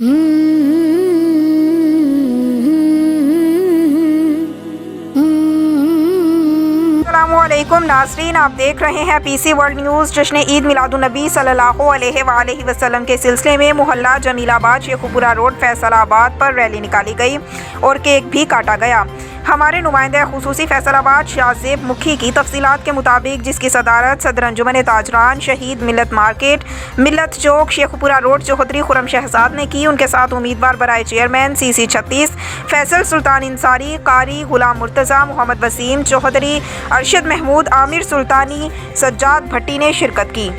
अस्सलामुअलैकुम नाज़रीन, आप देख रहे हैं पीसी वर्ल्ड न्यूज़। जश्न ईद मिलादुन्नबी सल्लल्लाहु अलैहि वसल्लम के सिलसिले में मोहल्ला जमीलाबाद शेखुपुरा रोड फैसलाबाद पर रैली निकाली गई और केक भी काटा गया। हमारे नुमाइंदे खुसूसी फैसलाबाद शाहजेब मुखी की तफसीलात के मुताबिक, जिसकी सदारत सदर अंजुमन ताजरान शहीद मिल्लत मार्केट मिल्लत चौक शेखुपुरा रोड चौधरी खुरम शहजाद ने की, उनके साथ उम्मीदवार बराए चेयरमैन CC 36 फैसल सुल्तान इंसारी, कारी गुलाम मुर्तज़ा, मोहम्मद वसीम चौधरी, अरशद महमूद, आमिर सुल्तानी, सज्जाद भट्टी ने शिरकत की।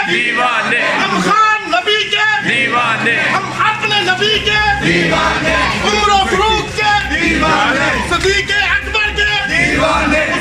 दीवाने हम खान नबी के दीवाने, हम अपने नबी के दीवाने, उमर फारूक के दीवाने, सिद्दीक़ अकबर के दीवाने।